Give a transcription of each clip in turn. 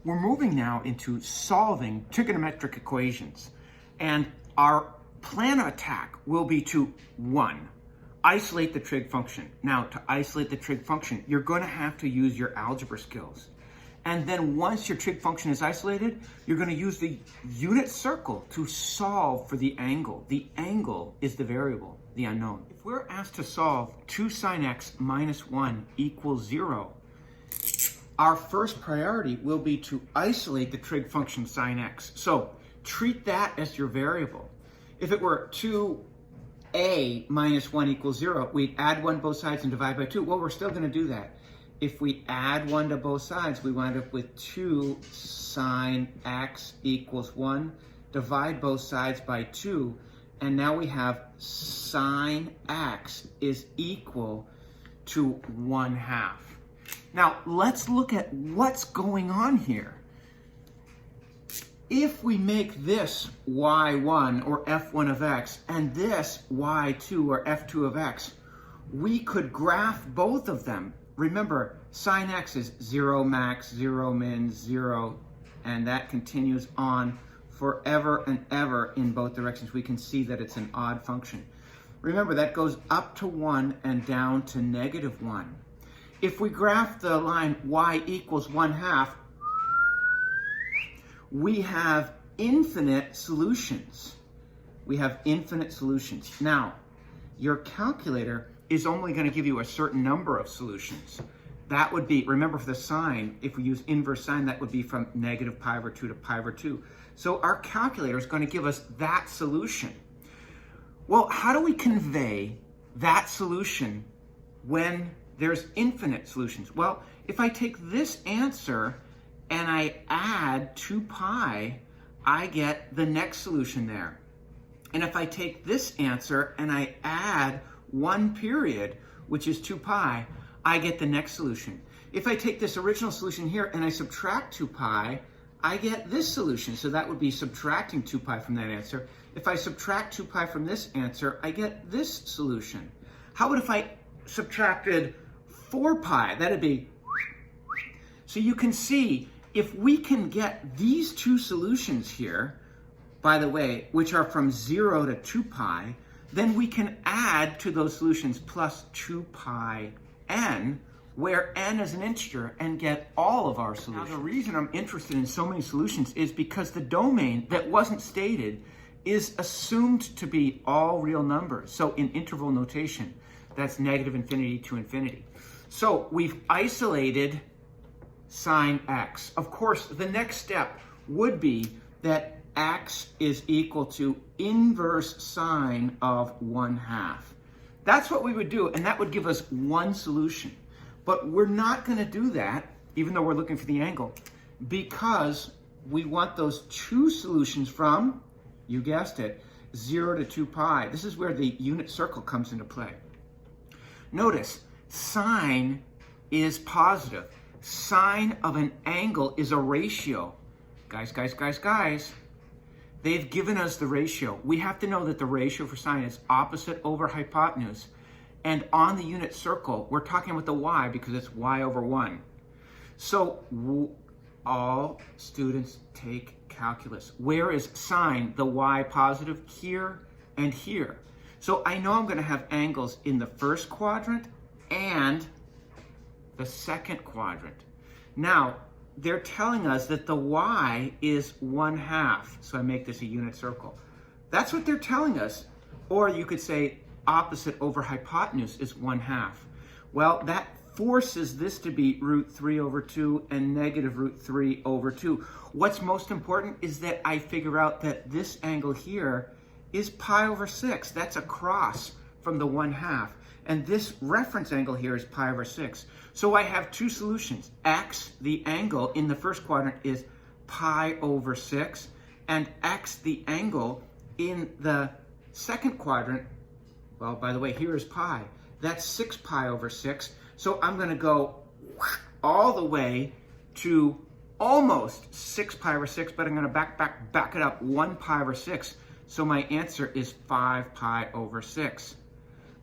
We're moving now into solving trigonometric equations. And our plan of attack will be to, 1, isolate the trig function. Now, to isolate the trig function, you're going to have to use your algebra skills. And then once your trig function is isolated, you're going to use the unit circle to solve for the angle. The angle is the variable, the unknown. If we're asked to solve 2 sine x minus 1 equals 0, our first priority will be to isolate the trig function sine x. So treat that as your variable. If it were 2a minus 1 equals 0, we'd add 1 both sides and divide by 2. Well, we're still going to do that. If we add 1 to both sides, we wind up with 2 sine x equals 1. Divide both sides by 2. And now we have sine x is equal to 1/2. Now, let's look at what's going on here. If we make this y1 or f1 of x and this y2 or f2 of x, we could graph both of them. Remember, sine x is 0 max, 0 min, 0, and that continues on forever and ever in both directions. We can see that it's an odd function. Remember, that goes up to 1 and down to -1. If we graph the line y equals 1/2, we have infinite solutions. We have infinite solutions. Now, your calculator is only going to give you a certain number of solutions. That would be, remember for the sine, if we use inverse sine, that would be from -pi/2 to pi/2. So our calculator is going to give us that solution. Well, how do we convey that solution when there's infinite solutions? Well, if I take this answer and I add 2 pi, I get the next solution there. And if I take this answer and I add 1 period, which is 2 pi, I get the next solution. If I take this original solution here and I subtract 2 pi, I get this solution. So that would be subtracting 2 pi from that answer. If I subtract 2 pi from this answer, I get this solution. How about if I subtracted 4 pi? That'd be... So you can see, if we can get these two solutions here, by the way, which are from 0 to 2 pi, then we can add to those solutions plus 2 pi n, where n is an integer, and get all of our solutions. Now, the reason I'm interested in so many solutions is because the domain that wasn't stated is assumed to be all real numbers. So in interval notation, that's -infinity to infinity. So we've isolated sine x. Of course, the next step would be that x is equal to inverse sine of 1/2. That's what we would do, and that would give us one solution. But we're not going to do that, even though we're looking for the angle, because we want those two solutions from, you guessed it, 0 to 2 pi. This is where the unit circle comes into play. Notice, sine is positive. Sine of an angle is a ratio. Guys. They've given us the ratio. We have to know that the ratio for sine is opposite over hypotenuse. And on the unit circle, we're talking about the y because it's y over 1. So all students take calculus. Where is sine, the y positive? Here and here. So I know I'm going to have angles in the first quadrant and the second quadrant. Now, they're telling us that the y is 1/2. So I make this a unit circle. That's what they're telling us. Or you could say opposite over hypotenuse is 1/2. Well, that forces this to be √3/2 and -√3/2. What's most important is that I figure out that this angle here is pi/6. That's across from the 1/2. And this reference angle here is pi/6. So I have two solutions. X, the angle in the first quadrant, is pi/6. And x, the angle in the second quadrant, well, by the way, here is pi. That's 6 pi/6. So I'm going to go all the way to almost 6 pi/6, but I'm going to back it up 1 pi/6. So my answer is 5 pi/6.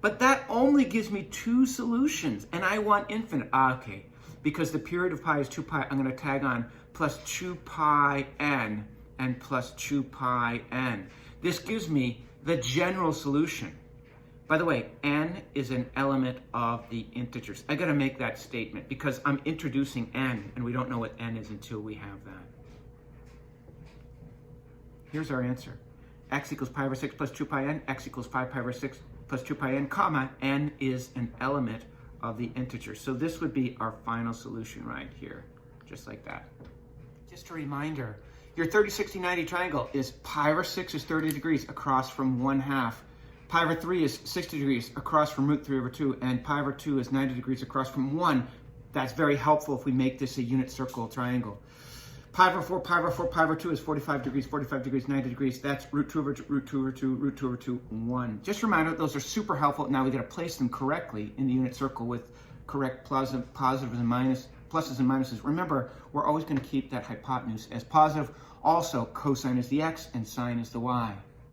But that only gives me two solutions, and I want infinite. Okay, because the period of pi is 2 pi, I'm going to tag on plus 2 pi n and plus 2 pi n. This gives me the general solution. By the way, n is an element of the integers. I got to make that statement because I'm introducing n, and we don't know what n is until we have that. Here's our answer. X equals pi over 6 plus 2 pi n. X equals 5 pi over 6 plus 2 pi n, comma, n is an element of the integer. So this would be our final solution right here, just like that. Just a reminder, your 30, 60, 90 triangle is pi over 6 is 30 degrees across from 1/2. Pi over 3 is 60 degrees across from root 3 over 2, and pi over 2 is 90 degrees across from 1. That's very helpful if we make this a unit circle triangle. Pi over 4, pi over 4, pi over 2 is 45 degrees, 90 degrees. That's root 2 over 2, root 2 over 2, root 2 over 2, 1. Just a reminder, those are super helpful. Now we got to place them correctly in the unit circle with correct positives and pluses and minuses. Remember, we're always going to keep that hypotenuse as positive. Also, cosine is the x and sine is the y.